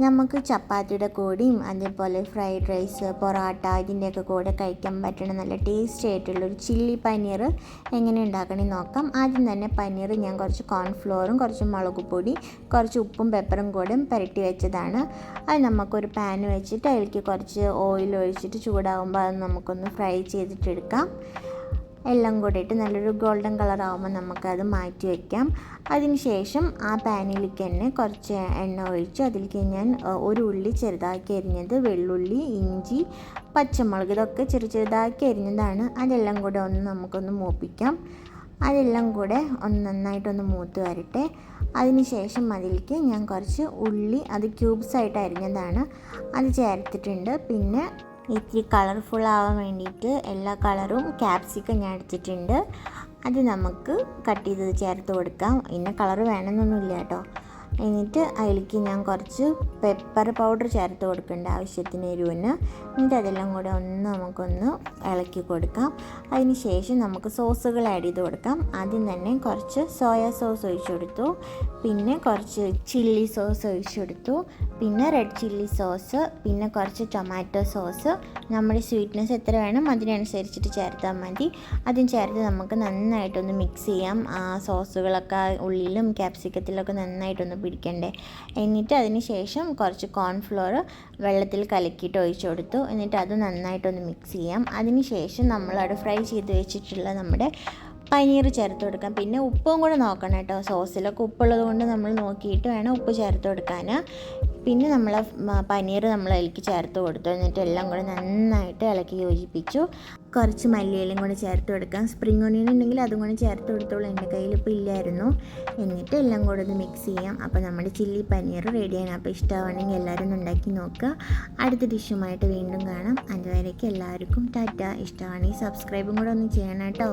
നമുക്ക് ചപ്പാത്തിയുടെ കൂടെയും അതേപോലെ ഫ്രൈഡ് റൈസ്, പൊറോട്ട ഇതിൻ്റെയൊക്കെ കൂടെ കഴിക്കാൻ പറ്റുന്ന നല്ല ടേസ്റ്റി ആയിട്ടുള്ളൊരു ചില്ലി പനീർ എങ്ങനെ ഉണ്ടാക്കണമെന്ന് നോക്കാം. ആദ്യം തന്നെ പനീർ ഞാൻ കുറച്ച് കോൺഫ്ലോറും കുറച്ച് മുളക് പൊടി കുറച്ച് ഉപ്പും പെപ്പറും കൂടെ പുരട്ടി വെച്ചതാണ്. അത് നമുക്കൊരു പാൻ വെച്ചിട്ട് അതിലേക്ക് കുറച്ച് ഓയിൽ ഒഴിച്ചിട്ട് ചൂടാകുമ്പോൾ അത് നമുക്കൊന്ന് ഫ്രൈ ചെയ്തിട്ടെടുക്കാം. എല്ലാം കൂടെ ഇട്ട് നല്ലൊരു ഗോൾഡൻ കളർ ആകുമ്പോൾ നമുക്കത് മാറ്റി വയ്ക്കാം. അതിന് ശേഷം ആ പാനിലേക്ക് തന്നെ കുറച്ച് എണ്ണ ഒഴിച്ച് അതിലേക്ക് ഞാൻ ഒരു ഉള്ളി ചെറുതാക്കി അരിഞ്ഞത്, വെള്ളുള്ളി, ഇഞ്ചി, പച്ചമുളക് ഇതൊക്കെ ചെറുതാക്കി അരിഞ്ഞതാണ്. അതെല്ലാം കൂടെ നമുക്കൊന്ന് മൂപ്പിക്കാം. അതെല്ലാം കൂടെ നന്നായിട്ടൊന്ന് മൂത്ത് വരട്ടെ. അതിന് ശേഷം അതിലേക്ക് ഞാൻ കുറച്ച് ഉള്ളി അത് ക്യൂബ്സായിട്ട് അരിഞ്ഞതാണ് അത് ചേർത്തിട്ടുണ്ട്. പിന്നെ ഇത്തിരി കളർഫുൾ ആവാൻ വേണ്ടിയിട്ട് എല്ലാ കളറും ക്യാപ്സിക്കം ഞാൻ എടുത്തിട്ടുണ്ട്. അത് നമുക്ക് കട്ട് ചെയ്ത് ചേർത്ത് കൊടുക്കാം. ഇന്ന കളർ വേണമെന്നൊന്നുമില്ല കേട്ടോ. എന്നിട്ട് അതിലേക്ക് ഞാൻ കുറച്ച് പെപ്പർ പൗഡർ ചേർത്ത് കൊടുക്കേണ്ട ആവശ്യത്തിന് എരിവിന്. എന്നിട്ട് അതെല്ലാം കൂടെ നമുക്കൊന്ന് ഇളക്കി കൊടുക്കാം. അതിന് ശേഷം നമുക്ക് സോസുകൾ ആഡ് ചെയ്ത് കൊടുക്കാം. ആദ്യം തന്നെ കുറച്ച് സോയാ സോസ് ഒഴിച്ചു കൊടുത്തു, പിന്നെ കുറച്ച് ചില്ലി സോസ് ഒഴിച്ചു കൊടുത്തു, പിന്നെ റെഡ് ചില്ലി സോസ്, പിന്നെ കുറച്ച് ടൊമാറ്റോ സോസ്. നമ്മുടെ സ്വീറ്റ്നെസ് എത്ര വേണം അതിനനുസരിച്ചിട്ട് ചേർത്താൽ മതി. അതും ചേർത്ത് നമുക്ക് നന്നായിട്ടൊന്ന് മിക്സ് ചെയ്യാം. ആ സോസുകളൊക്കെ ഉള്ളിലും ക്യാപ്സിക്കത്തിലൊക്കെ നന്നായിട്ടൊന്ന് പിടിക്കണ്ടേ. എന്നിട്ട് അതിന് ശേഷം കുറച്ച് കോൺഫ്ലോർ വെള്ളത്തിൽ കലക്കിയിട്ട് ഒഴിച്ചു കൊടുത്തു. എന്നിട്ട് അത് നന്നായിട്ടൊന്ന് മിക്സ് ചെയ്യാം. അതിന് ശേഷം നമ്മളവിടെ ഫ്രൈ ചെയ്ത് വെച്ചിട്ടുള്ള നമ്മുടെ പനീർ ചേർത്ത് കൊടുക്കാം. പിന്നെ ഉപ്പും കൂടെ നോക്കണം കേട്ടോ. സോസിലൊക്കെ ഉപ്പുള്ളത് കൊണ്ട് നമ്മൾ നോക്കിയിട്ട് വേണം ഉപ്പ് ചേർത്ത് കൊടുക്കാൻ. പിന്നെ നമ്മൾ പനീർ അതിലേക്ക് ചേർത്ത് കൊടുത്തു. എന്നിട്ട് എല്ലാം കൂടെ നന്നായിട്ട് ഇളക്കി യോജിപ്പിച്ചു. കുറച്ച് മല്ലിയിലയും കൂടെ ചേർത്ത് കൊടുക്കാം. സ്പ്രിംഗ് ഒനിയൻ ഉണ്ടെങ്കിൽ അതും കൂടെ ചേർത്ത് കൊടുത്തോളൂ. എൻ്റെ കയ്യിൽ ഇപ്പോൾ ഇല്ലായിരുന്നു. എന്നിട്ട് എല്ലാം കൂടെ ഒന്ന് മിക്സ് ചെയ്യാം. അപ്പോൾ നമ്മുടെ ചില്ലി പനീർ റെഡിയാണ്. അപ്പോൾ ഇഷ്ടമാണെങ്കിൽ എല്ലാവരും ഒന്ന് ഉണ്ടാക്കി നോക്കുക. അടുത്ത ഡിഷുമായിട്ട് വീണ്ടും കാണാം. അതുവരേക്കും എല്ലാവർക്കും ടാറ്റ. ഇഷ്ടമാണെങ്കിൽ സബ്സ്ക്രൈബും കൂടെ ഒന്ന് ചെയ്യണം കേട്ടോ.